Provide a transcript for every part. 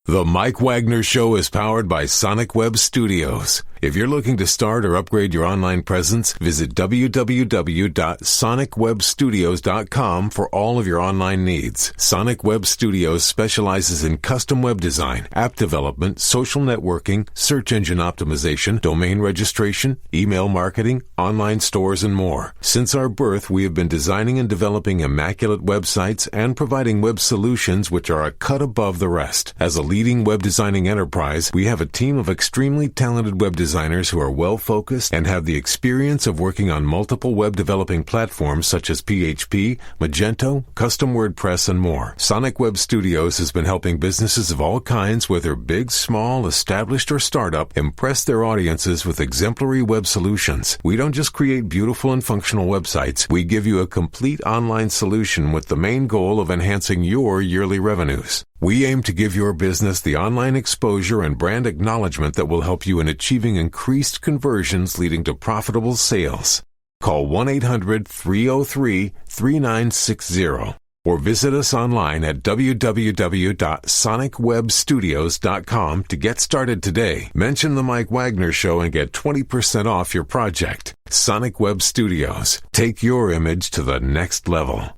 The Mike Wagner Show is powered by Sonic Web Studios. If you're looking to start or upgrade your online presence, visit www.sonicwebstudios.com for all of your online needs. Sonic Web Studios specializes in custom web design, app development, social networking, search engine optimization, domain registration, email marketing, online stores, and more. Since our birth, we have been designing and developing immaculate websites and providing web solutions which are a cut above the rest. As a leading web designing enterprise, we have a team of extremely talented web designers who are well-focused and have the experience of working on multiple web developing platforms such as PHP, Magento, Custom WordPress, and more. Sonic Web Studios has been helping businesses of all kinds, whether big, small, established, or startup, impress their audiences with exemplary web solutions. We don't just create beautiful and functional websites. We give you a complete online solution with the main goal of enhancing your yearly revenues. We aim to give your business the online exposure and brand acknowledgement that will help you in achieving increased conversions leading to profitable sales. Call 1-800-303-3960 or visit us online at www.sonicwebstudios.com to get started today. Mention the Mike Wagner Show and get 20% off your project. Sonic Web Studios. Take your image to the next level.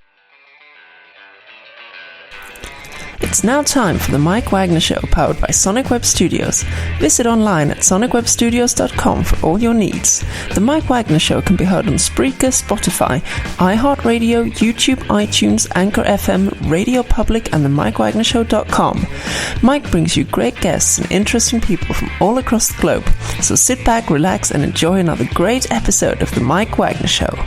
It's now time for the Mike Wagner Show, powered by Sonic Web Studios. Visit online at sonicwebstudios.com for all your needs. The Mike Wagner Show can be heard on Spreaker, Spotify, iHeartRadio, YouTube, iTunes, Anchor FM, Radio Public, and the MikeWagnerShow.com. Mike brings you great guests and interesting people from all across the globe. So sit back, relax, and enjoy another great episode of the Mike Wagner Show.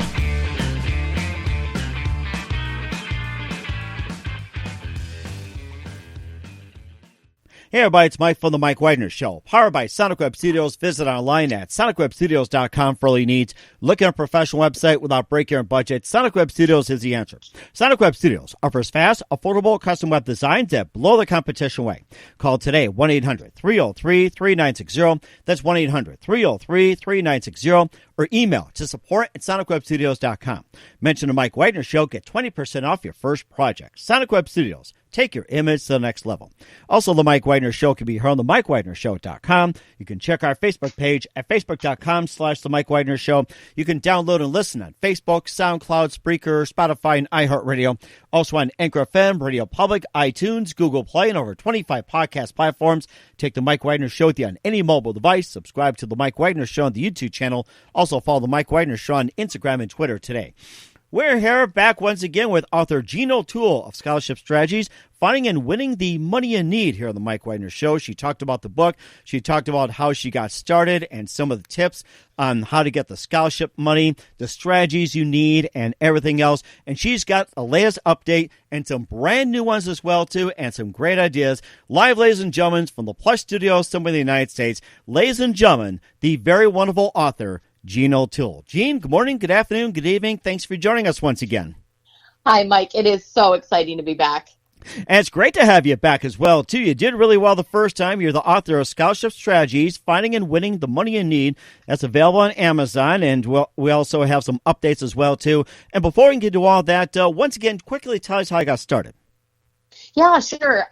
Hey everybody, it's Mike from the Mike Wagner Show, powered by Sonic Web Studios. Visit online at sonicwebstudios.com for all your needs. Looking at a professional website without breaking your budget? Sonic Web Studios is the answer. Sonic Web Studios offers fast, affordable custom web designs that blow the competition away. Call today, 1-800-303-3960. That's 1-800-303-3960. Or email to support@sonicwebstudios.com. Mention the Mike Wagner Show, get 20% off your first project. Sonic Web Studios. Take your image to the next level. Also, the Mike Wagner Show can be heard on the MikeWagnerShow.com. You can check our Facebook page at Facebook.com/The Mike Wagner Show. You can download and listen on Facebook, SoundCloud, Spreaker, Spotify, and iHeartRadio. Also on Anchor FM, Radio Public, iTunes, Google Play, and over 25 podcast platforms. Take the Mike Wagner Show with you on any mobile device. Subscribe to the Mike Wagner Show on the YouTube channel. Also follow the Mike Wagner Show on Instagram and Twitter today. We're here back once again with author Jean O'Toole of Scholarship Strategies, finding and winning the money you need here on the Mike Wagner Show. She talked about the book. She talked about how she got started and some of the tips on how to get the scholarship money, the strategies you need, and everything else. And she's got a latest update and some brand new ones as well, too, and some great ideas. Live, ladies and gentlemen, from the Plush Studios, somewhere in the United States, ladies and gentlemen, the very wonderful author, Jean O'Toole. Jean, good morning, good afternoon, good evening. Thanks for joining us once again. Hi, Mike. It is so exciting to be back. And it's great to have you back as well, too. You did really well the first time. You're the author of Scholarship Strategies, Finding and Winning the Money You Need. That's available on Amazon, and we also have some updates as well, too. And before we get to all that, once again, quickly tell us how you got started. Yeah, sure.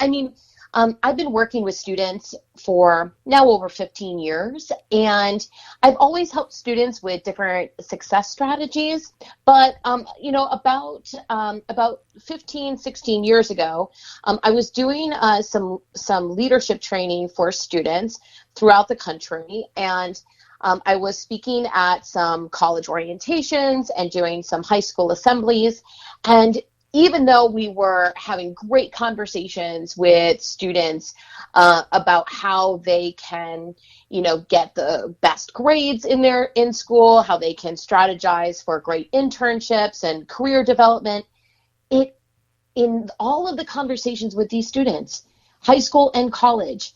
I've been working with students for now over 15 years, and I've always helped students with different success strategies. But, about 15, 16 years ago, I was doing some leadership training for students throughout the country, and I was speaking at some college orientations and doing some high school assemblies, and even though we were having great conversations with students about how they can, get the best grades in school, how they can strategize for great internships and career development, in all of the conversations with these students, high school and college,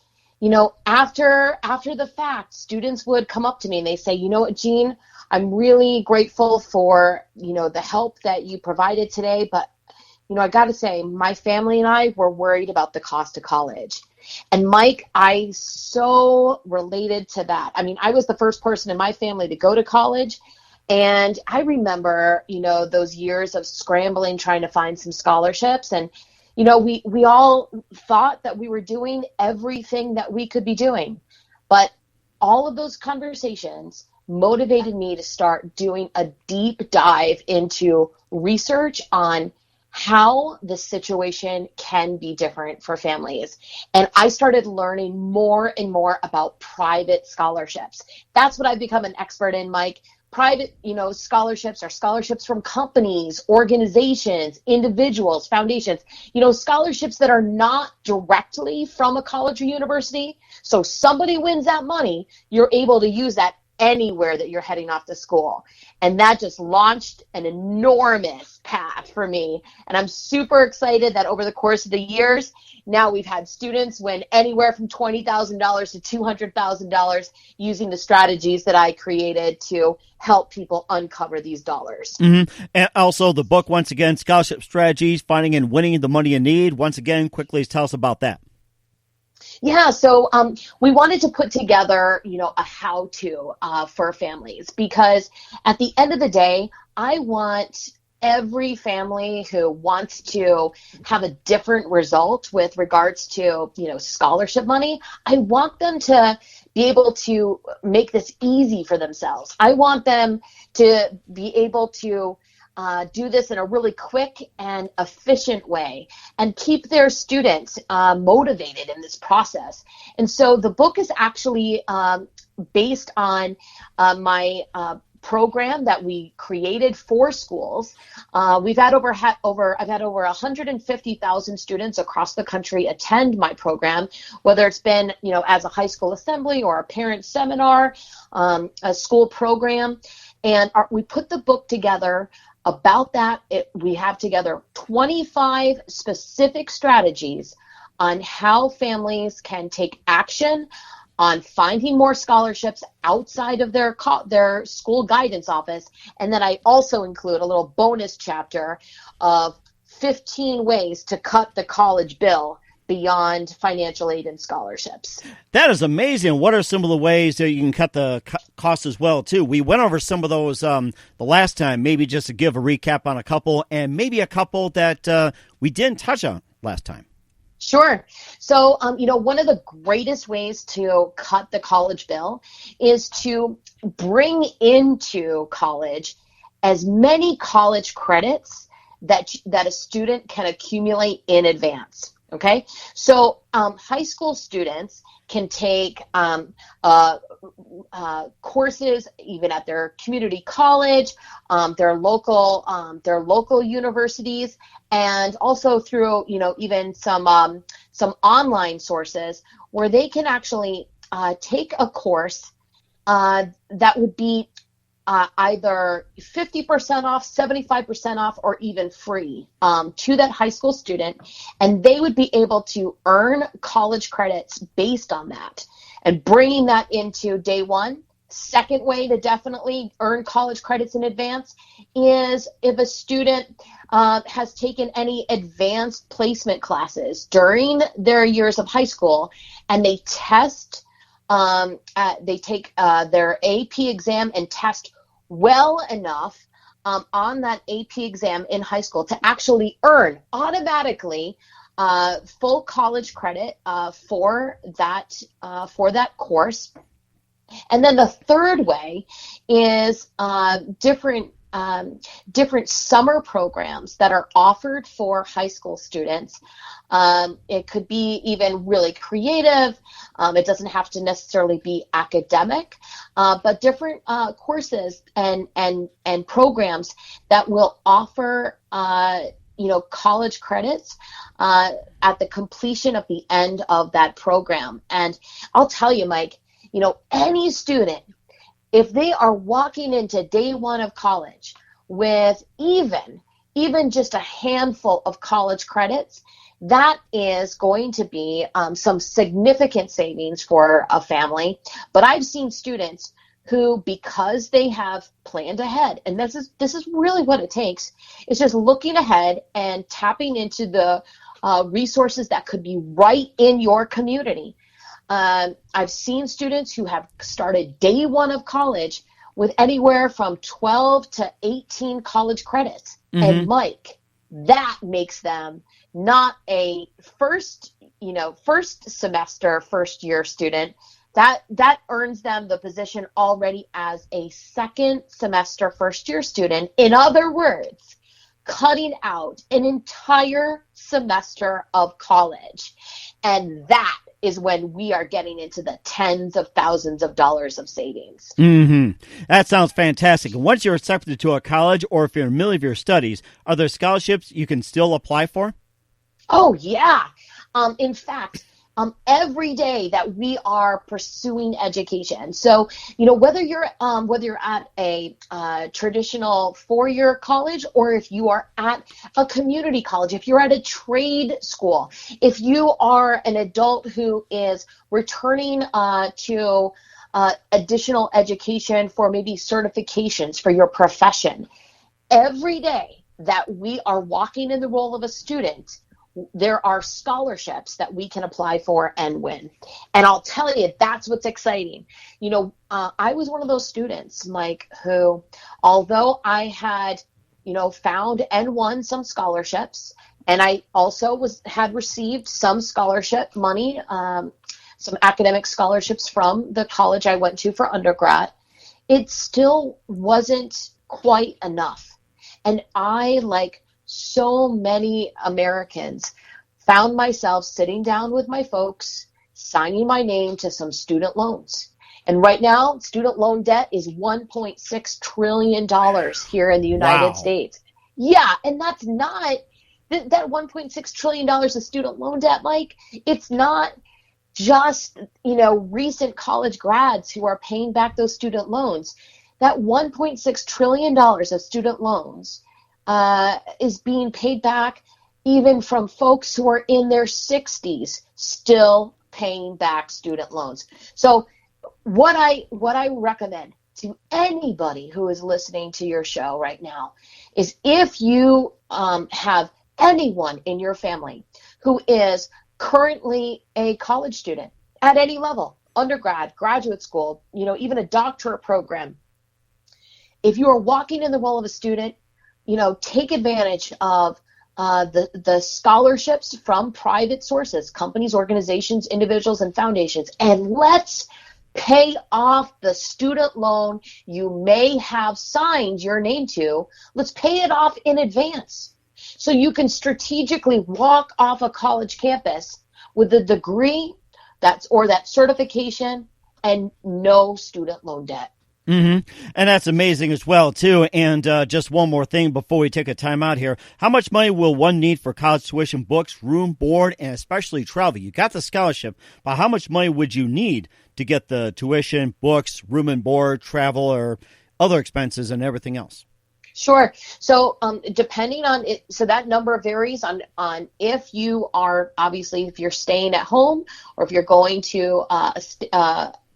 after the fact, students would come up to me and they say, you know what, Jean, I'm really grateful for, the help that you provided today, but I got to say, my family and I were worried about the cost of college. And Mike, I so related to that. I was the first person in my family to go to college. And I remember, those years of scrambling, trying to find some scholarships. And, we all thought that we were doing everything that we could be doing, but all of those conversations motivated me to start doing a deep dive into research on how the situation can be different for families. And I started learning more and more about private scholarships. That's what I've become an expert in, Mike. Private, scholarships are scholarships from companies, organizations, individuals, foundations, scholarships that are not directly from a college or university. So somebody wins that money, you're able to use that anywhere that you're heading off to school. And that just launched an enormous path for me. And I'm super excited that over the course of the years, now we've had students win anywhere from $20,000 to $200,000 using the strategies that I created to help people uncover these dollars. Mm-hmm. And also the book, once again, Scholarship Strategies, Finding and Winning the Money you Need. Once again, quickly tell us about that. Yeah, so we wanted to put together, a how-to for families, because at the end of the day, I want every family who wants to have a different result with regards to, scholarship money. I want them to be able to make this easy for themselves. I want them to be able to do this in a really quick and efficient way and keep their students motivated in this process. And so the book is actually based on my program that we created for schools. I've had over 150,000 students across the country attend my program, whether it's been, as a high school assembly or a parent seminar, a school program. And we put the book together about that. We have together 25 specific strategies on how families can take action on finding more scholarships outside of their school guidance office. And then I also include a little bonus chapter of 15 ways to cut the college bill beyond financial aid and scholarships. That is amazing. What are some of the ways that you can cut the costs as well, too? We went over some of those the last time, maybe just to give a recap on a couple, and maybe a couple that we didn't touch on last time. Sure. So, one of the greatest ways to cut the college bill is to bring into college as many college credits that a student can accumulate in advance. Okay, so high school students can take courses even at their community college, their local universities, and also through even some online sources where they can actually take a course that would be either 50% off, 75% off, or even free to that high school student, and they would be able to earn college credits based on that and bringing that into day one. Second way to definitely earn college credits in advance is if a student has taken any advanced placement classes during their years of high school and they take their AP exam and test well enough on that AP exam in high school to actually earn automatically full college credit for that course. And then the third way is different summer programs that are offered for high school students. It could be even really creative. It doesn't have to necessarily be academic, but different courses and programs that will offer college credits at the completion of the end of that program. And I'll tell you, Mike, any student, if they are walking into day one of college with even just a handful of college credits, that is going to be some significant savings for a family. But I've seen students who, because they have planned ahead, and this is really what it takes, is just looking ahead and tapping into the resources that could be right in your community. I've seen students who have started day one of college with anywhere from 12 to 18 college credits. Mm-hmm. And Mike, that makes them not a first semester, first year student, that earns them the position already as a second semester, first year student. In other words, cutting out an entire semester of college. And that is when we are getting into the tens of thousands of dollars of savings. That sounds fantastic. And once you're accepted to a college, or if you're in the middle of your studies, are there scholarships you can still apply for? Oh, yeah. In fact, every day that we are pursuing education. So, whether you're at a traditional 4-year college, or if you are at a community college, if you're at a trade school, if you are an adult who is returning to additional education for maybe certifications for your profession, every day that we are walking in the role of a student, there are scholarships that we can apply for and win. And I'll tell you, that's what's exciting. I was one of those students, Mike, who, although I had, found and won some scholarships, and I also had received some scholarship money, some academic scholarships from the college I went to for undergrad, it still wasn't quite enough. And I, like so many Americans, found myself sitting down with my folks, signing my name to some student loans. And right now, student loan debt is $1.6 trillion here in the United States. Yeah, and that's not, that $1.6 trillion of student loan debt, Mike, it's not just, recent college grads who are paying back those student loans. That $1.6 trillion of student loans is being paid back even from folks who are in their 60s still paying back student loans. So what I recommend to anybody who is listening to your show right now is, if you have anyone in your family who is currently a college student at any level, undergrad, graduate school, even a doctorate program, if you are walking in the role of a student, take advantage of the scholarships from private sources, companies, organizations, individuals, and foundations, and let's pay off the student loan you may have signed your name to. Let's pay it off in advance so you can strategically walk off a college campus with a degree that certification and no student loan debt. And that's amazing as well, too. And just one more thing before we take a time out here. How much money will one need for college tuition, books, room, board, and especially travel? You got the scholarship, but how much money would you need to get the tuition, books, room and board, travel, or other expenses and everything else? Sure. So depending on it, so that number varies on if you are, obviously, if you're staying at home or if you're going to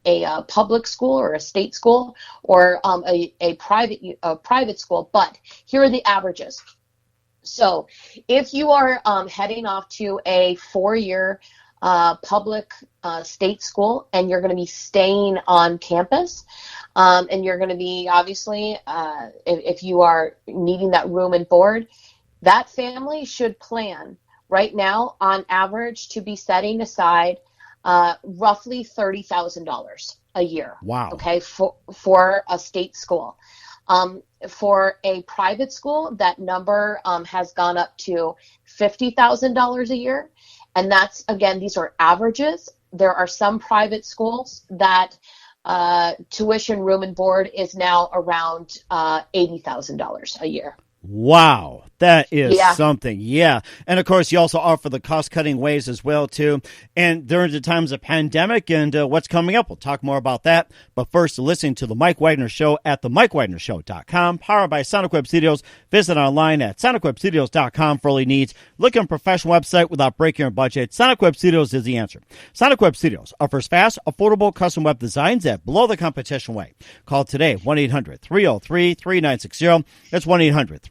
a public school or a state school or a private school. But here are the averages. So if you are heading off to a 4-year public state school and you're going to be staying on campus, and you're going to be, obviously, if you are needing that room and board, that family should plan right now on average to be setting aside roughly $30,000 a year. Wow. Okay, for a state school. For a private school, that number has gone up to $50,000 a year. And that's, again, these are averages. There are some private schools that tuition, room, and board is now around $80,000 a year. Wow, that is something. Yeah. And of course, you also offer the cost-cutting ways as well, too. And during the times of pandemic and what's coming up, we'll talk more about that. But first, listening to The Mike Wagner Show at themikewagnershow.com, powered by Sonic Web Studios. Visit online at sonicwebstudios.com for all your needs. Look on a professional website without breaking your budget. Sonic Web Studios is the answer. Sonic Web Studios offers fast, affordable custom web designs at below the competition way. Call today, 1-800-303-3960. That's 1-800-303-3960,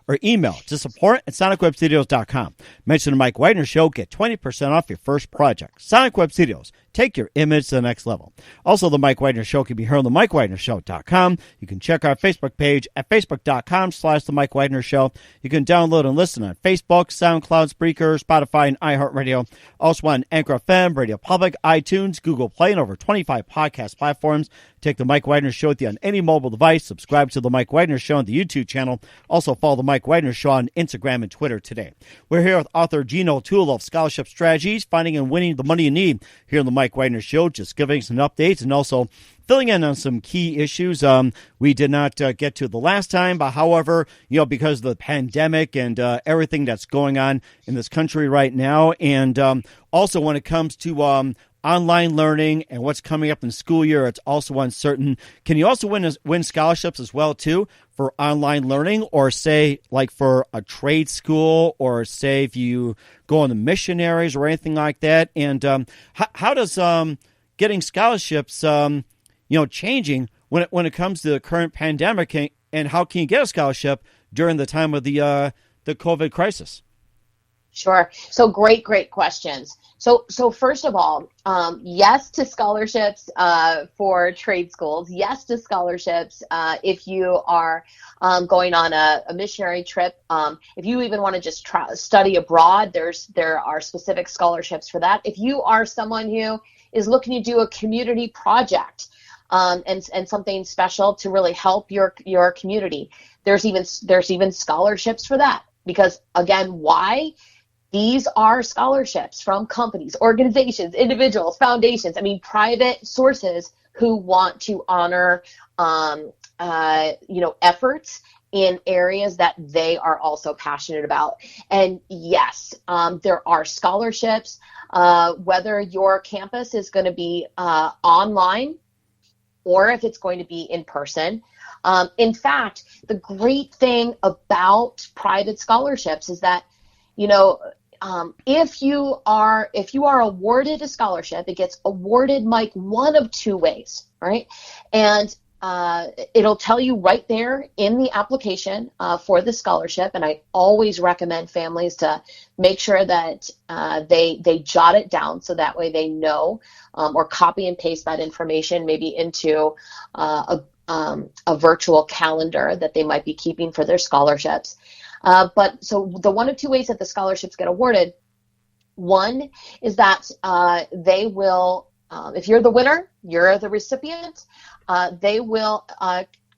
or email to support@sonicwebstudios.com. Mention the Mike Wagner Show, get 20% off your first project. Sonic Web Studios, Take your image to the next level. Also, The Mike Wagner Show can be heard on themikewagnershow.com. You can check our Facebook page at facebook.com/The Mike Wagner Show. You can download and listen on Facebook, SoundCloud, Spreaker, Spotify, and iHeartRadio. Also on Anchor FM, Radio Public, iTunes, Google Play, and over 25 podcast platforms. Take The Mike Wagner Show with you on any mobile device. Subscribe to The Mike Wagner Show on the YouTube channel. Also follow The Mike Wagner Show on Instagram and Twitter today. We're here with author Gino Toole of Scholarship Strategies, Finding and Winning the Money You Need, here on The Mike Wagner Show, just giving some updates and also filling in on some key issues we did not get to the last time. But however, because of the pandemic and everything that's going on in this country right now, and also when it comes to online learning and what's coming up in the school year, it's also uncertain. Can you also win scholarships as well, too, for online learning, or say like for a trade school, or say if you go on the missionaries or anything like that? And how does getting scholarships, changing when it comes to the current pandemic, and how can you get a scholarship during the time of the COVID crisis? Sure. So great questions. So first of all, yes to scholarships for trade schools. Yes to scholarships if you are going on a missionary trip. If you even want to just study abroad, there are specific scholarships for that. If you are someone who is looking to do a community project and something special to really help your community, there's even scholarships for that. Because again, why? These are scholarships from companies, organizations, individuals, foundations, private sources who want to honor, efforts in areas that they are also passionate about. And yes, there are scholarships, whether your campus is going to be online or if it's going to be in person. In fact, the great thing about private scholarships is that, if you are awarded a scholarship, it gets awarded, Mike, one of two ways, right? And it'll tell you right there in the application for the scholarship. And I always recommend families to make sure that they jot it down so that way they know, or copy and paste that information maybe into a virtual calendar that they might be keeping for their scholarships. But so the one of two ways that the scholarships get awarded, one is that they will, if you're the winner, you're the recipient, they will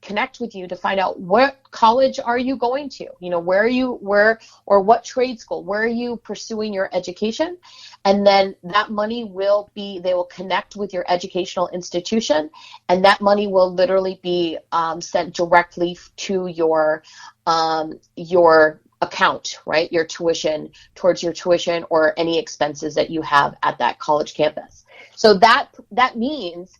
connect with you to find out what college are you going to, where or what trade school, where are you pursuing your education, and then that money they will connect with your educational institution, and that money will literally be sent directly to your account, right? Your tuition, towards your tuition or any expenses that you have at that college campus. So that means,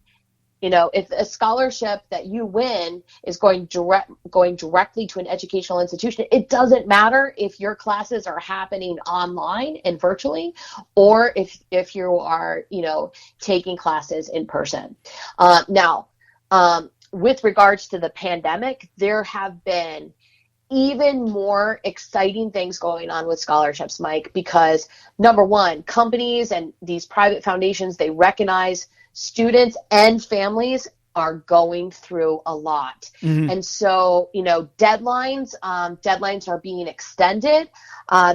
if a scholarship that you win is going directly to an educational institution, it doesn't matter if your classes are happening online and virtually, or if you are, taking classes in person. Now, with regards to the pandemic, there have been even more exciting things going on with scholarships, Mike, because number one, companies and these private foundations, they recognize students and families are going through a lot. Mm-hmm. And so, deadlines are being extended.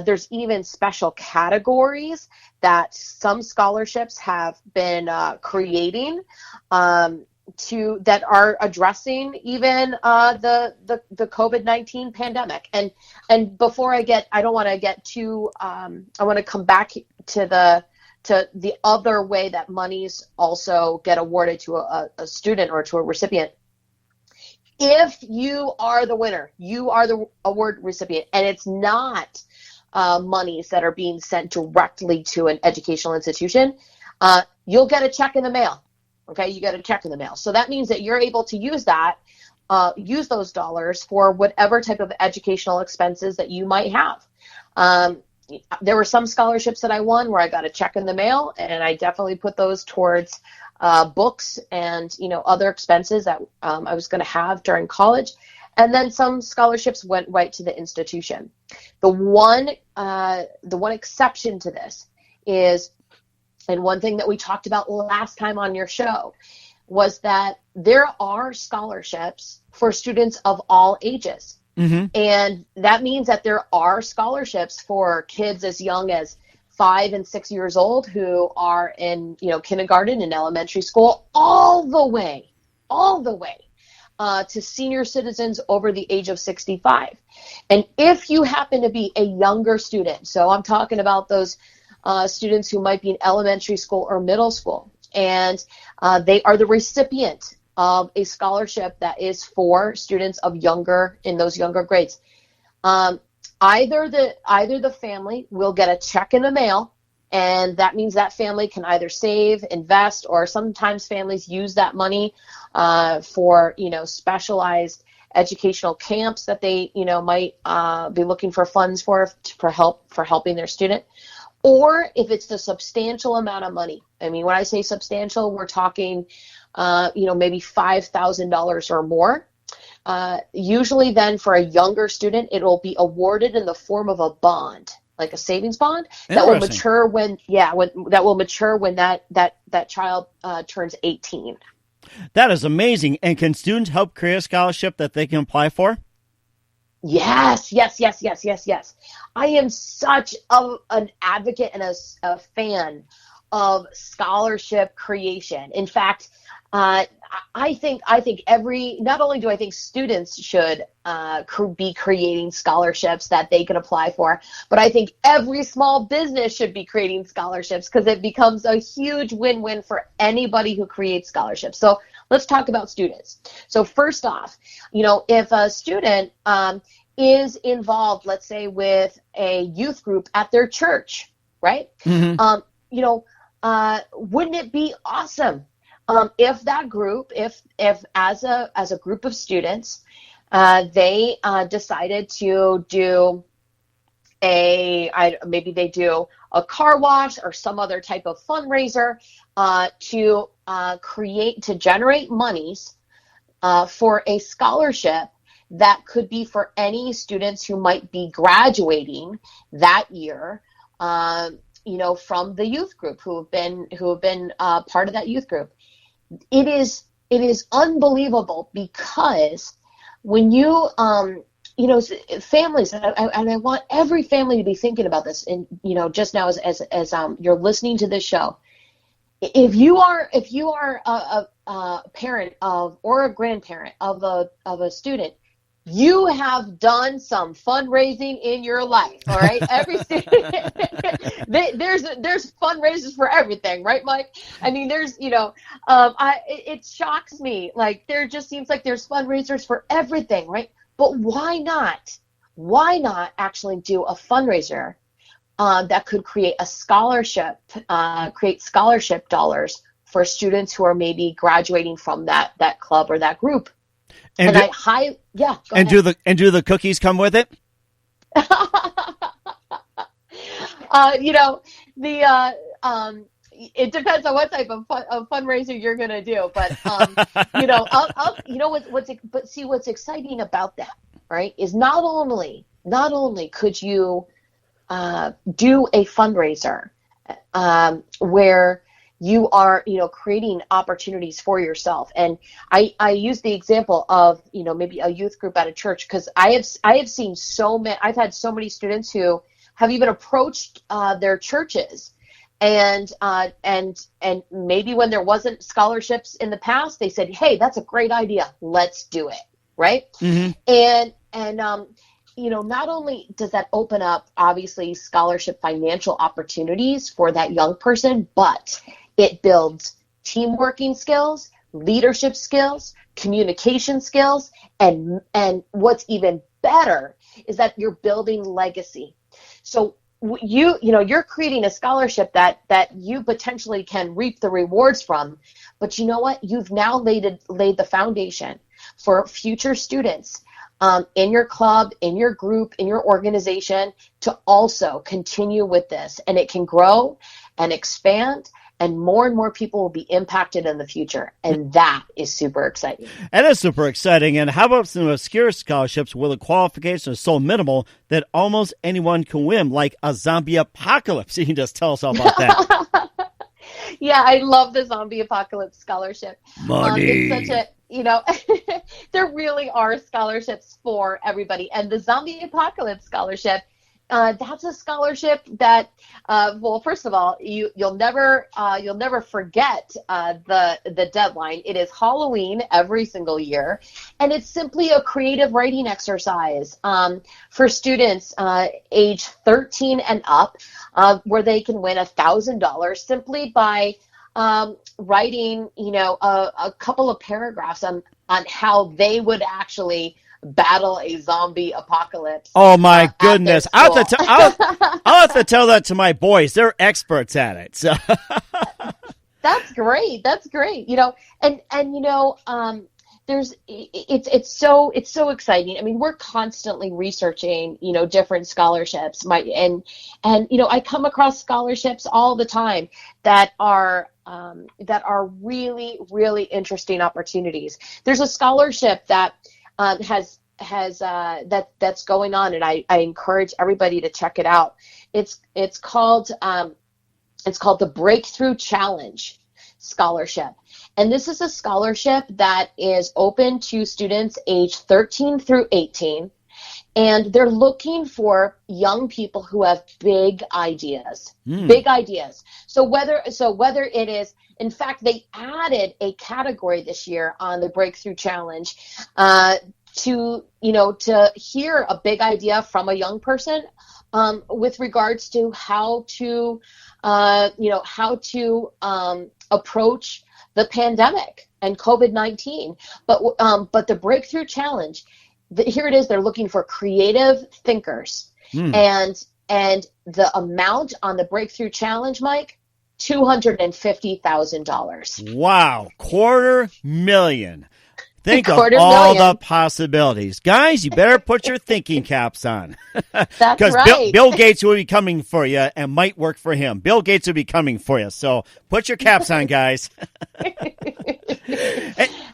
There's even special categories that some scholarships have been creating that are addressing even the COVID-19 pandemic. And before I don't want to get too, I want to come back to the other way that monies also get awarded to a student or to a recipient. If you are the winner, you are the award recipient, and it's not monies that are being sent directly to an educational institution, you'll get a check in the mail. Okay, you get a check in the mail. So that means that you're able to use those dollars for whatever type of educational expenses that you might have. There were some scholarships that I won where I got a check in the mail, and I definitely put those towards books and other expenses that I was going to have during college. And then some scholarships went right to the institution. The one exception to this is And one thing that we talked about last time on your show was that there are scholarships for students of all ages. Mm-hmm. And that means that there are scholarships for kids as young as 5 and 6 years old who are in, kindergarten and elementary school, all the way to senior citizens over the age of 65. And if you happen to be a younger student, so I'm talking about those students who might be in elementary school or middle school, and they are the recipient of a scholarship that is for students in those younger grades. Either the family will get a check in the mail, and that means that family can either save, invest, or sometimes families use that money for specialized educational camps that they might be looking for funds for helping their student. Or if it's a substantial amount of money. I mean, when I say substantial, we're talking maybe $5,000 or more. Usually then for a younger student, it will be awarded in the form of a bond, like a savings bond that will mature when that child turns 18. That is amazing. And can students help create a scholarship that they can apply for? Yes. I am such an advocate and a fan of scholarship creation. In fact, I think not only do I think students should be creating scholarships that they can apply for, but I think every small business should be creating scholarships because it becomes a huge win-win for anybody who creates scholarships. So let's talk about students. So first off, if a student is involved, let's say, with a youth group at their church, right? Mm-hmm. Wouldn't it be awesome if that group, if as a group of students, they decided to do maybe they do a car wash or some other type of fundraiser to generate monies for a scholarship that could be for any students who might be graduating that year, from the youth group who have been part of that youth group. It is unbelievable because when you families, and I want every family to be thinking about this, and just now as you're listening to this show, if you are a parent of or a grandparent of a student, you have done some fundraising in your life, all right? Every student, there's fundraisers for everything, right, Mike? I mean, there's, it shocks me. Like, there just seems like there's fundraisers for everything, right? But why not? Why not actually do a fundraiser that could create a scholarship, create scholarship dollars for students who are maybe graduating from that club or that group? Do the cookies come with it? It depends on what type of fundraiser you're going to do, but what's exciting about that, right, is not only could you do a fundraiser where you are, creating opportunities for yourself. And I use the example of, maybe a youth group at a church, because I have seen I've had so many students who have even approached their churches, and maybe when there wasn't scholarships in the past, they said, hey, that's a great idea, let's do it, right? Mm-hmm. And not only does that open up, obviously, scholarship financial opportunities for that young person, but it builds teamworking skills, leadership skills, communication skills, and what's even better is that you're building legacy. So you're creating a scholarship that you potentially can reap the rewards from, but you know what? You've now laid the foundation for future students in your club, in your group, in your organization to also continue with this, and it can grow and expand, and more people will be impacted in the future. And that is super exciting. That is super exciting. And how about some obscure scholarships where the qualifications are so minimal that almost anyone can win, like a zombie apocalypse? You can just tell us all about that. Yeah, I love the Zombie Apocalypse Scholarship. Money. It's such a, there really are scholarships for everybody. And the Zombie Apocalypse Scholarship, that's a scholarship that, well, first of all, you'll never forget the deadline. It is Halloween every single year, and it's simply a creative writing exercise for students age 13 and up, where they can win $1,000 simply by writing, a couple of paragraphs on how they would actually battle a zombie apocalypse. Oh my goodness! I'll have to tell that to my boys. They're experts at it. So. That's great. It's so exciting. I mean, we're constantly researching, different scholarships. I come across scholarships all the time that are really, really interesting opportunities. There's a scholarship that that's going on, and I encourage everybody to check it out. It's called the Breakthrough Challenge Scholarship. And this is a scholarship that is open to students age 13 through 18. And they're looking for young people who have big ideas. So whether it is, in fact, they added a category this year on the Breakthrough Challenge to hear a big idea from a young person with regards to how to approach the pandemic and COVID-19. But the Breakthrough Challenge, here it is. They're looking for creative thinkers, and the amount on the Breakthrough Challenge, Mike, $250,000. Wow, $250,000. Think of all the possibilities. Guys, you better put your thinking caps on. That's Because right. Bill Gates will be coming for you and might work for him. Bill Gates will be coming for you. So put your caps on, guys.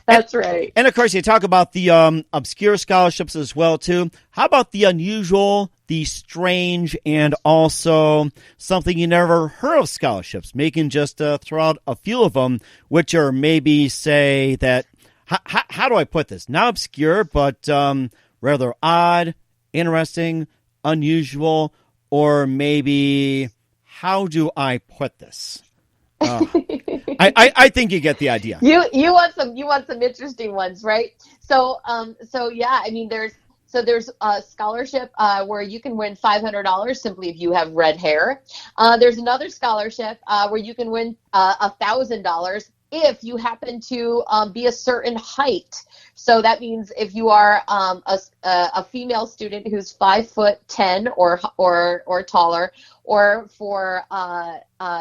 That's right. And, of course, you talk about the obscure scholarships as well, too. How about the unusual, the strange, and also something you never heard of scholarships? Making just throw out a few of them, which are maybe say that, how do I put this? Not obscure, but rather odd, interesting, unusual, or maybe, how do I put this? I think you get the idea. You want some interesting ones, right? So yeah, I mean, there's a scholarship where you can win $500 simply if you have red hair. There's another scholarship where you can win $1,000 if you happen to be a certain height. So that means if you are a female student who's 5'10" or taller, or for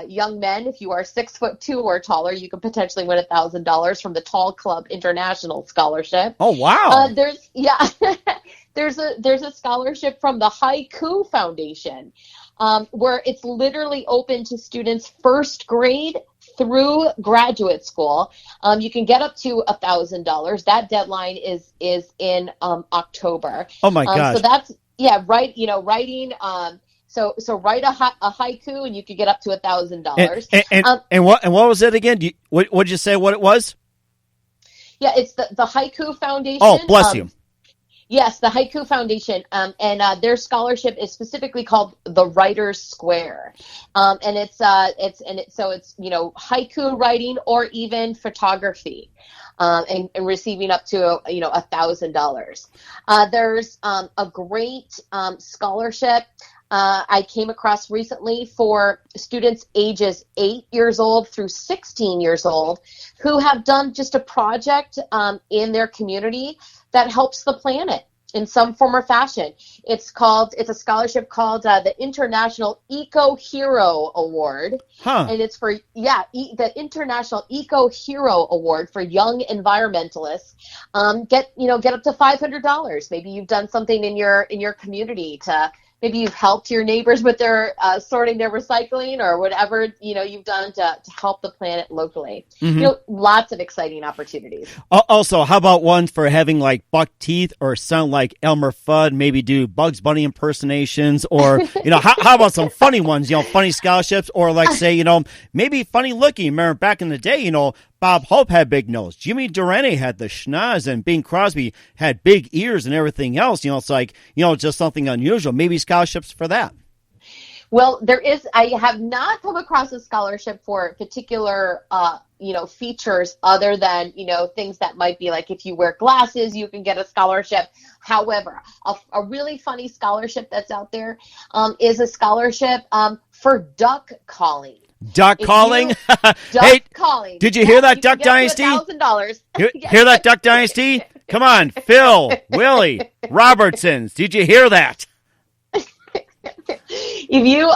young men, if you are 6'2" or taller, you can potentially win $1,000 from the Tall Club International Scholarship. Oh wow! There's a scholarship from the Haiku Foundation, where it's literally open to students first grade through graduate school. You can get up to $1,000. That deadline is in October. Oh my gosh! So that's writing. So write a haiku and you could get up to $1,000. And what was it again? What did you say? What it was? Yeah, it's the Haiku Foundation. Oh, bless you. Yes, the Haiku Foundation, and their scholarship is specifically called the Writer's Square, and it's haiku writing or even photography, and receiving up to $1,000. There's a great scholarship I came across recently for students ages 8 years old through 16 years old who have done just a project in their community that helps the planet in some form or fashion. It's a scholarship called the International Eco Hero Award. And it's for, the International Eco Hero Award for young environmentalists. Get up to $500. Maybe you've done something in your community to maybe you've helped your neighbors with their sorting their recycling or whatever, you've done to help the planet locally. Lots of exciting opportunities. Also, how about one for having like buck teeth or sound like Elmer Fudd, maybe do Bugs Bunny impersonations, or, how about some funny ones, funny scholarships, or like say, maybe funny looking. Remember back in the day, Bob Hope had big nose. Jimmy Durante had the schnoz, and Bing Crosby had big ears and everything else. It's like, just something unusual. Maybe scholarships for that. Well, I have not come across a scholarship for particular, features other than, things that might be like if you wear glasses, you can get a scholarship. However, a really funny scholarship that's out there is a scholarship for duck calling. Duck calling? Duck calling. Did you hear that, Duck Dynasty? $1,000. Hear that, Duck Dynasty? Come on, Phil, Willie, Robertsons. Did you hear that? If you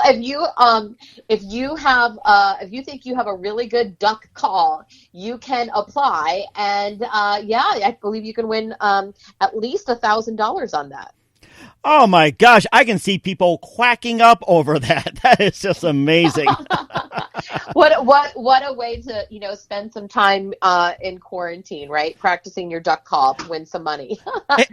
think you have a really good duck call, you can apply, and I believe you can win at least $1,000 on that. Oh my gosh, I can see people quacking up over that. That is just amazing. What a way to spend some time in quarantine, right? Practicing your duck call to win some money.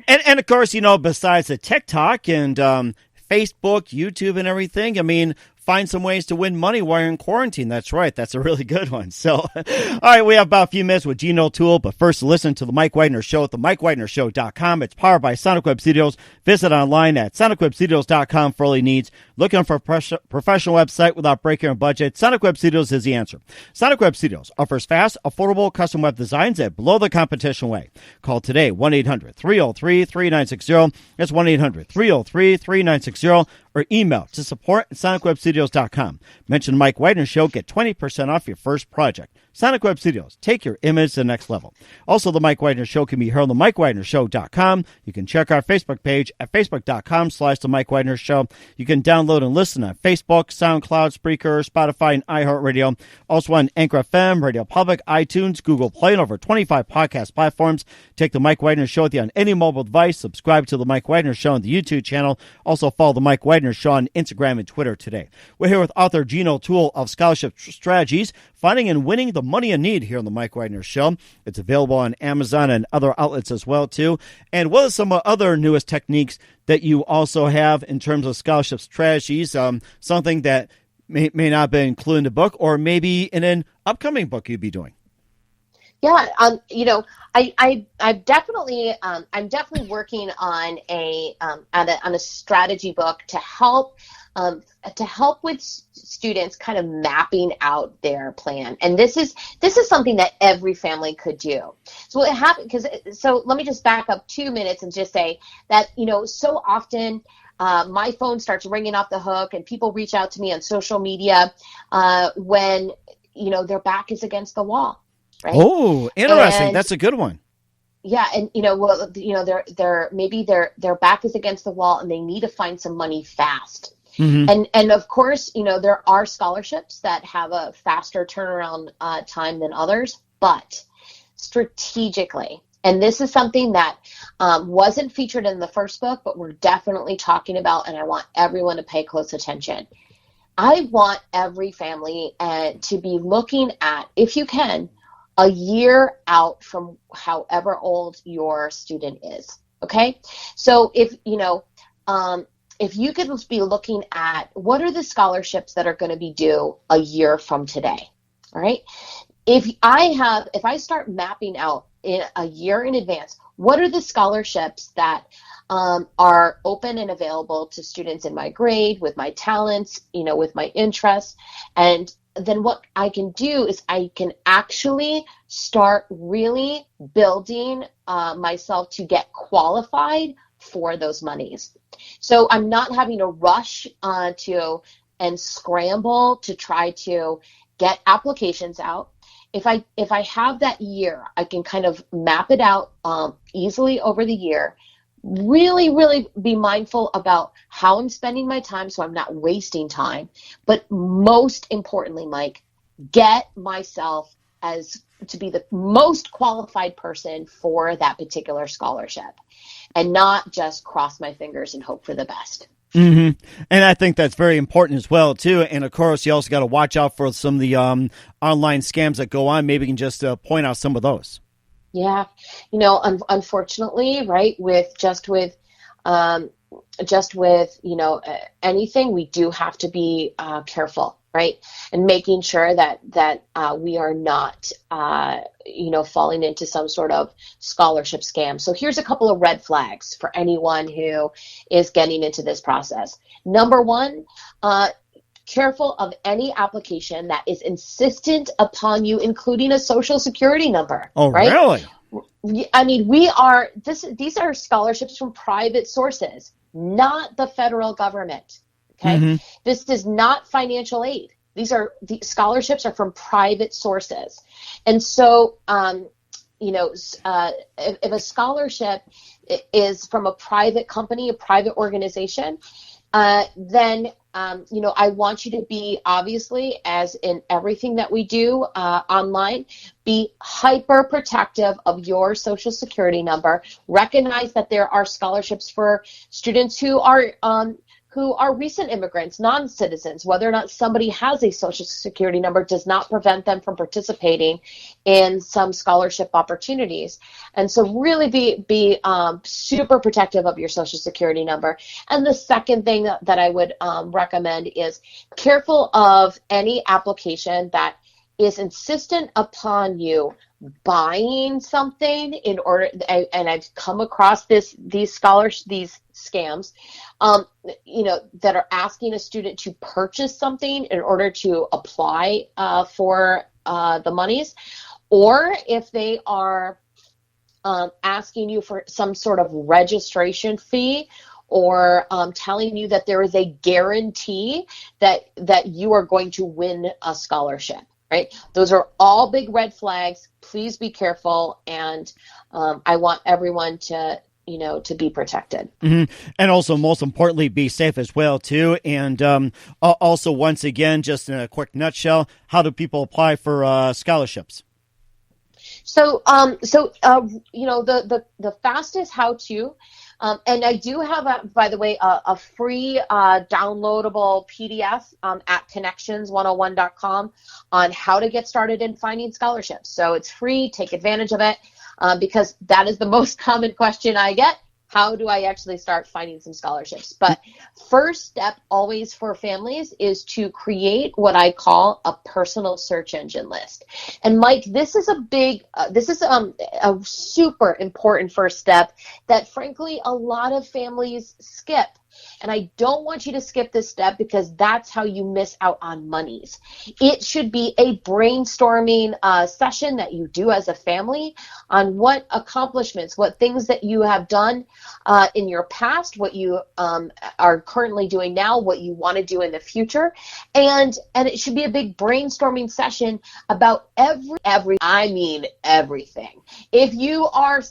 and of course, besides the TikTok and Facebook, YouTube, and everything, find some ways to win money while you're in quarantine. That's right. That's a really good one. So, all right, we have about a few minutes with Gene O'Toole, but first listen to the Mike Wagner Show at the MikeWagnerShow.com. It's powered by Sonic Web Studios. Visit online at SonicWebStudios.com for all your needs. Looking for a professional website without breaking your budget? Sonic Web Studios is the answer. Sonic Web Studios offers fast, affordable custom web designs at below the competition way. Call today, 1-800-303-3960. That's 1-800-303-3960. Or email to support@sonicwebstudios.com. Mention Mike Wagner Show. Get 20% off your first project. Sonic Web Studios. Take your image to the next level. Also, the Mike Wagner Show can be heard on the MikeWagnerShow.com. You can check our Facebook page at Facebook.com/The Mike Wagner Show. You can download and listen on Facebook, SoundCloud, Spreaker, Spotify, and iHeartRadio. Also on Anchor FM, Radio Public, iTunes, Google Play, and over 25 podcast platforms. Take the Mike Wagner Show with you on any mobile device. Subscribe to the Mike Wagner Show on the YouTube channel. Also follow the Mike Wagner Show on Instagram and Twitter today. We're here with author Gene O'Toole of Scholarship Strategies, Finding and Winning the Money You Need here on the Mike Wagner Show. It's available on Amazon and other outlets as well, too. And what are some other newest techniques that you also have in terms of scholarship strategies? Something that may not have been included in the book, or maybe in an upcoming book you'd be doing? Yeah, I'm definitely working on a strategy book to help with students kind of mapping out their plan. And this is something that every family could do. So what happened, so let me just back up 2 minutes and just say that, so often my phone starts ringing off the hook and people reach out to me on social media when, their back is against the wall. Right? Oh, interesting. That's a good one. Yeah, and they're maybe their back is against the wall and they need to find some money fast. Mm-hmm. And of course, there are scholarships that have a faster turnaround time than others, but strategically, and this is something that wasn't featured in the first book, but we're definitely talking about, and I want everyone to pay close attention. I want every family to be looking at, if you can, a year out from however old your student is. Okay, so if you could be looking at what are the scholarships that are going to be due a year from today. All right, if I start mapping out in a year in advance, what are the scholarships that are open and available to students in my grade, with my talents, with my interests, and then what I can do is I can actually start really building myself to get qualified for those monies. So I'm not having to rush and scramble to try to get applications out. If I have that year, I can kind of map it out easily over the year. Really, really be mindful about how I'm spending my time so I'm not wasting time. But most importantly, Mike, get myself to be the most qualified person for that particular scholarship and not just cross my fingers and hope for the best. And I think that's very important as well, too. And, of course, you also got to watch out for some of the online scams that go on. Maybe you can just point out some of those. Yeah. Unfortunately, right, with anything, we do have to be careful, right? And making sure that we are not, falling into some sort of scholarship scam. So here's a couple of red flags for anyone who is getting into this process. Number one, careful of any application that is insistent upon you including a social security number. Oh, right? Really? I mean, these are scholarships from private sources, not the federal government. Okay. This is not financial aid. The scholarships are from private sources. And so, if a scholarship is from a private company, a private organization, then I want you to be, obviously, as in everything that we do online, be hyper protective of your social security number. Recognize that there are scholarships for students who are recent immigrants, non-citizens. Whether or not somebody has a social security number does not prevent them from participating in some scholarship opportunities. And so really be super protective of your social security number. And the second thing that I would recommend is careful of any application that is insistent upon you buying something in order, and I've come across these scams, that are asking a student to purchase something in order to apply for the monies, or if they are asking you for some sort of registration fee, or telling you that there is a guarantee that you are going to win a scholarship. Right? Those are all big red flags. Please be careful, and I want everyone to be protected. And also, most importantly, be safe as well, too. And also, once again, just in a quick nutshell, how do people apply for scholarships? So, the fastest how-to. And I do have, by the way, a free downloadable PDF at connections101.com on how to get started in finding scholarships. So it's free. Take advantage of it because that is the most common question I get. How do I actually start finding some scholarships? But first step always for families is to create what I call a personal search engine list. And Mike, this is a super important first step that frankly a lot of families skip. And I don't want you to skip this step because that's how you miss out on monies. It should be a brainstorming session that you do as a family on what accomplishments, what things that you have done in your past, what you are currently doing now, what you want to do in the future. And it should be a big brainstorming session about everything. If you are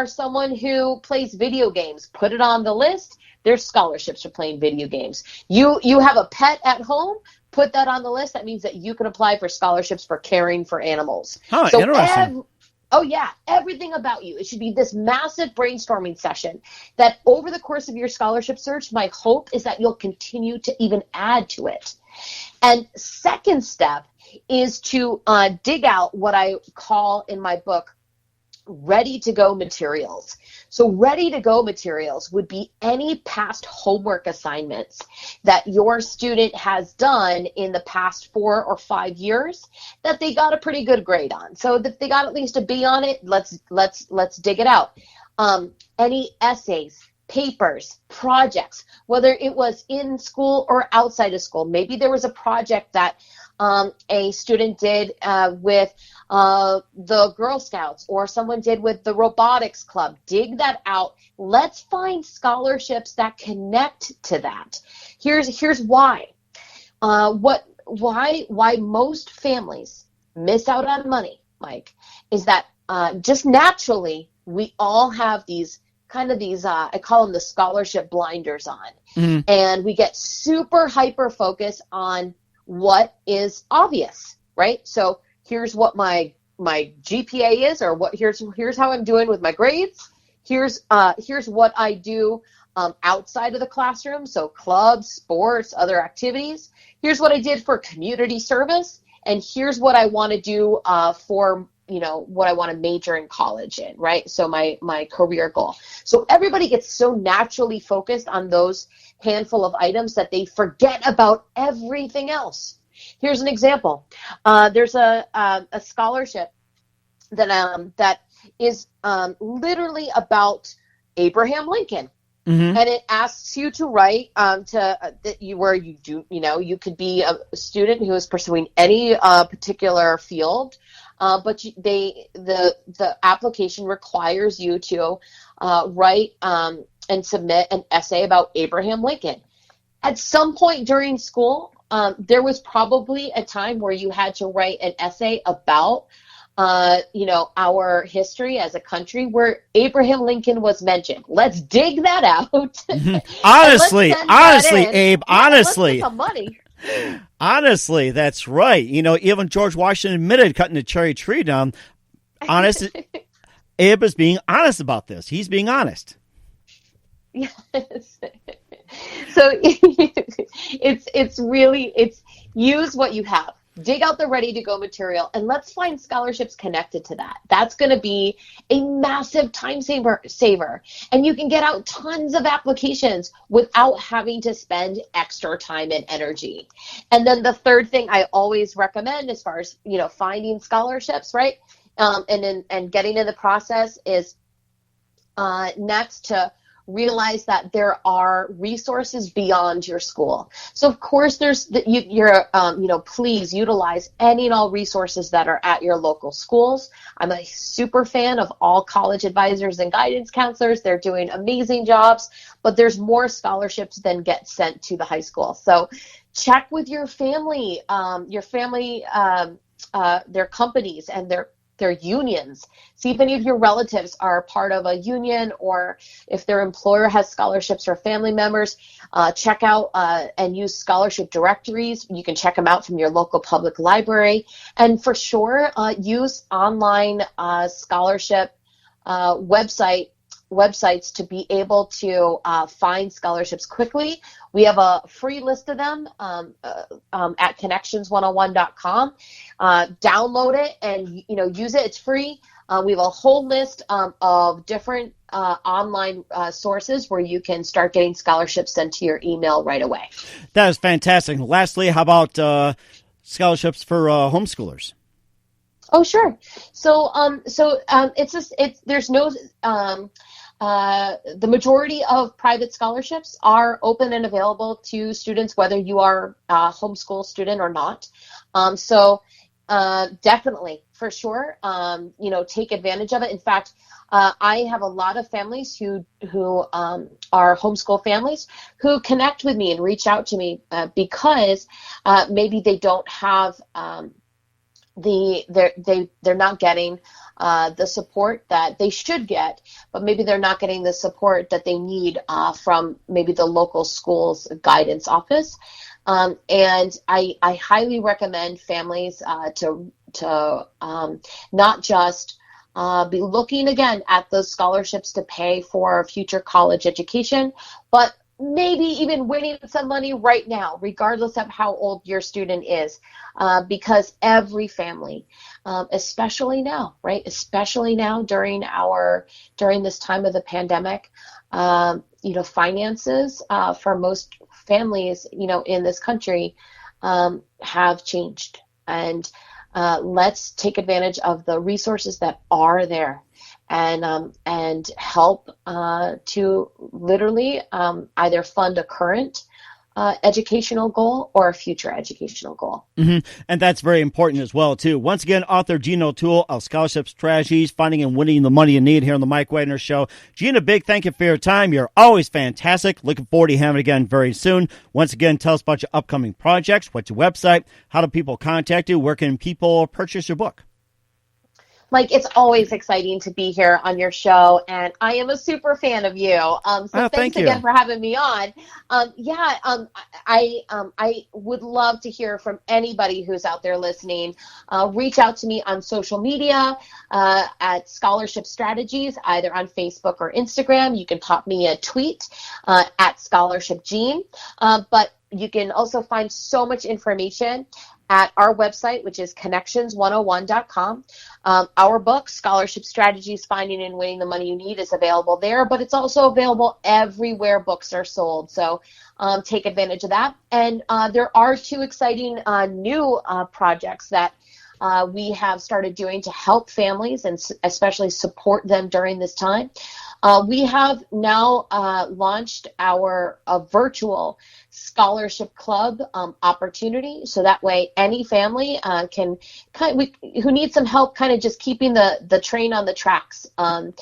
someone who plays video games, put it on the list. There's scholarships for playing video games. You have a pet at home, put that on the list. That means that you can apply for scholarships for caring for animals. Huh, so interesting. Everything about you. It should be this massive brainstorming session that over the course of your scholarship search, my hope is that you'll continue to even add to it. And second step is to dig out what I call in my book ready-to-go materials. So ready-to-go materials would be any past homework assignments that your student has done in the past 4 or 5 years that they got a pretty good grade on. So if they got at least a B on it, let's dig it out. Any essays, papers, projects, whether it was in school or outside of school. Maybe there was a project that a student did with the Girl Scouts, or someone did with the robotics club. Dig that out. Let's find scholarships that connect to that. Here's why. Why most families miss out on money, Mike, is that just naturally we all have these I call them the scholarship blinders on, and we get super hyper focused on what is obvious, right? So here's what my GPA is, or here's how I'm doing with my grades. Here's what I do outside of the classroom, so clubs, sports, other activities. Here's what I did for community service, and here's what I want to do for what I want to major in college in, right? So my career goal. So everybody gets so naturally focused on those handful of items that they forget about everything else. Here's an example. There's a scholarship that is literally about Abraham Lincoln. Mm-hmm. And it asks you to write you could be a student who is pursuing any particular field, but the application requires you to write and submit an essay about Abraham Lincoln. At some point during school, there was probably a time where you had to write an essay about our history as a country where Abraham Lincoln was mentioned. Let's dig that out. Honestly, Abe, honestly. Let's get some money. Honestly, that's right. Even George Washington admitted cutting the cherry tree down. Honest, Abe is being honest about this. He's being honest. Yes. So it's use what you have. Dig out the ready-to-go material, and let's find scholarships connected to that. That's going to be a massive time saver. And you can get out tons of applications without having to spend extra time and energy. And then the third thing I always recommend as far as, finding scholarships, right, and getting in the process is next to realize that there are resources beyond your school. So of course please utilize any and all resources that are at your local schools. I'm a super fan of all college advisors and guidance counselors. They're doing amazing jobs, but there's more scholarships than get sent to the high school. So check with your family, their companies and their unions. See if any of your relatives are part of a union, or if their employer has scholarships for family members. Check out and use scholarship directories. You can check them out from your local public library. And for sure, use online scholarship websites to be able to find scholarships quickly. We have a free list of them at connections101.com. Download it and use it. It's free. We have a whole list of different online sources where you can start getting scholarships sent to your email right away. That is fantastic. Lastly, how about scholarships for homeschoolers? Oh, sure. So there's no. The majority of private scholarships are open and available to students, whether you are a homeschool student or not. Definitely, for sure, take advantage of it. In fact, I have a lot of families who are homeschool families who connect with me and reach out to me because maybe they don't have they're not getting the support that they should get, but maybe they're not getting the support that they need from maybe the local school's guidance office. And I highly recommend families to not just be looking again at those scholarships to pay for future college education, but maybe even winning some money right now, regardless of how old your student is, because every family, especially now, right? Especially now during this time of the pandemic, finances for most families, in this country, have changed. And let's take advantage of the resources that are there. And help to literally either fund a current educational goal or a future educational goal. Mm-hmm. And that's very important as well, too. Once again, author Gina O'Toole of Scholarship Strategies, Finding and Winning the Money You Need here on the Mike Wagner Show. Gina, big thank you for your time. You're always fantastic. Looking forward to having it again very soon. Once again, tell us about your upcoming projects. What's your website? How do people contact you? Where can people purchase your book? Mike, it's always exciting to be here on your show, and I am a super fan of you. Thanks again for having me on. I would love to hear from anybody who's out there listening. Reach out to me on social media at Scholarship Strategies, either on Facebook or Instagram. You can pop me a tweet at Scholarship Gene, but you can also find so much information at our website, which is connections101.com. Our book, Scholarship Strategies, Finding and Winning the Money You Need, is available there, but it's also available everywhere books are sold. So take advantage of that. And there are 2 exciting new projects that we have started doing to help families and especially support them during this time. We have now launched our virtual scholarship club opportunity, so that way any family who needs some help kind of just keeping the train on the tracks and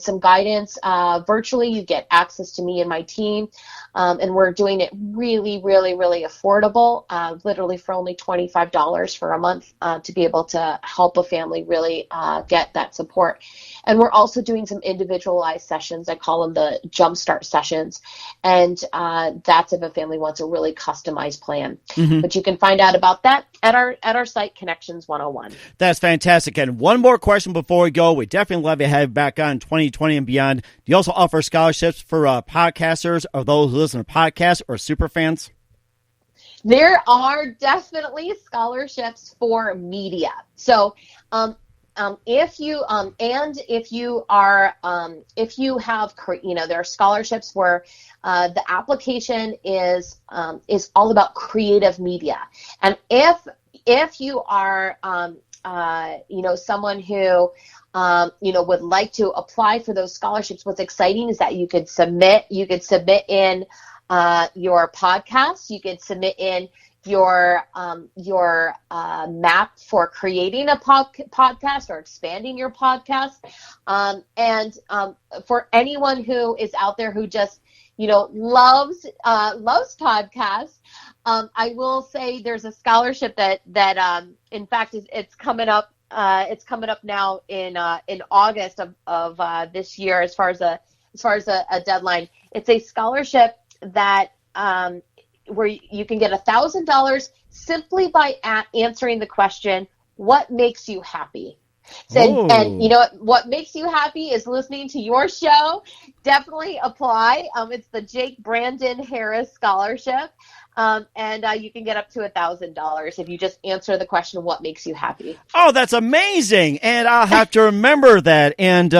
some guidance virtually. You get access to me and my team, and we're doing it really, really, really affordable, literally for only $25 for a month to be able to help a family really get that support. And we're also doing some individualized sessions. I call them the Jumpstart sessions. And that's if a family wants a really customized plan. Mm-hmm. But you can find out about that at our site, Connections 101. That's fantastic. And one more question before we go. We definitely love to have you back on 2020 and beyond. Do you also offer scholarships for podcasters or those who listen to podcasts or super fans? There are definitely scholarships for media. So, if you have, there are scholarships where the application is all about creative media, and if you are someone who would like to apply for those scholarships, what's exciting is that you could submit in your podcast, you could submit in your map for creating a podcast or expanding your podcast. And for anyone who is out there who just, loves podcasts, I will say there's a scholarship that in fact it's coming up. It's coming up now in August of this year as far as a deadline. It's a scholarship that where you can get $1,000 simply by answering the question, what makes you happy? So, and what makes you happy is listening to your show. Definitely apply. It's the Jake Brandon Harris Scholarship. And you can get up to $1,000 if you just answer the question, what makes you happy? Oh, that's amazing. And I'll have to remember that. And,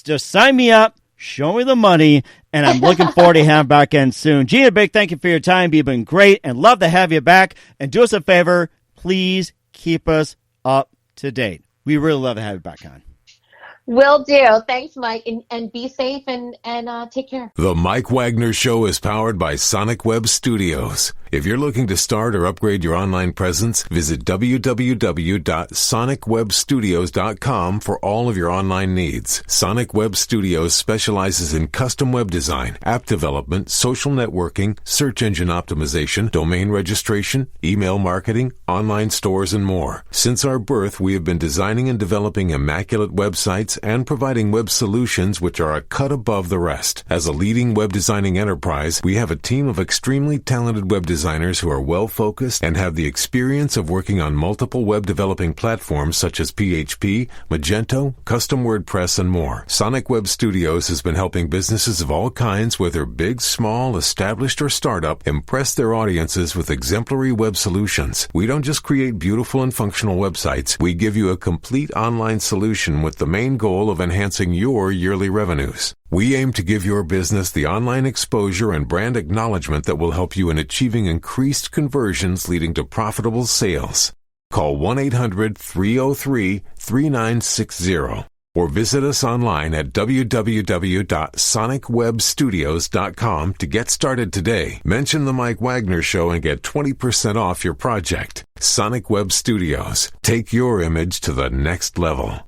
just sign me up. Show me the money, and I'm looking forward to having back in soon. Gina, big thank you for your time. You've been great, and love to have you back. And do us a favor, please keep us up to date. We really love to have you back on. Will do. Thanks, Mike, and be safe and take care. The Mike Wagner Show is powered by Sonic Web Studios. If you're looking to start or upgrade your online presence, visit www.sonicwebstudios.com for all of your online needs. Sonic Web Studios specializes in custom web design, app development, social networking, search engine optimization, domain registration, email marketing, online stores, and more. Since our birth, we have been designing and developing immaculate websites and providing web solutions which are a cut above the rest. As a leading web designing enterprise, we have a team of extremely talented web designers who are well-focused and have the experience of working on multiple web developing platforms such as PHP, Magento, Custom WordPress, and more. Sonic Web Studios has been helping businesses of all kinds, whether big, small, established, or startup, impress their audiences with exemplary web solutions. We don't just create beautiful and functional websites. We give you a complete online solution with the main goal of enhancing your yearly revenues. We aim to give your business the online exposure and brand acknowledgement that will help you in achieving increased conversions leading to profitable sales. Call 1-800-303-3960 or visit us online at www.sonicwebstudios.com to get started today. Mention the Mike Wagner Show and get 20% off your project. Sonic Web Studios. Take your image to the next level.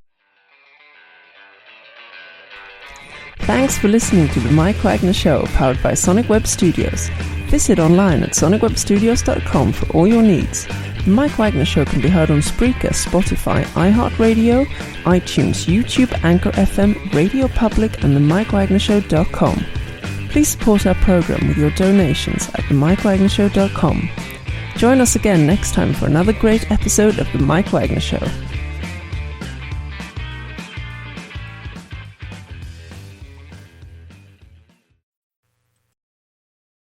Thanks for listening to the Mike Wagner Show, powered by Sonic Web Studios. Visit online at sonicwebstudios.com for all your needs. The Mike Wagner Show can be heard on Spreaker, Spotify, iHeartRadio, iTunes, YouTube, Anchor FM, Radio Public, and themikewagnershow.com. Please support our program with your donations at themikewagnershow.com. Join us again next time for another great episode of The Mike Wagner Show.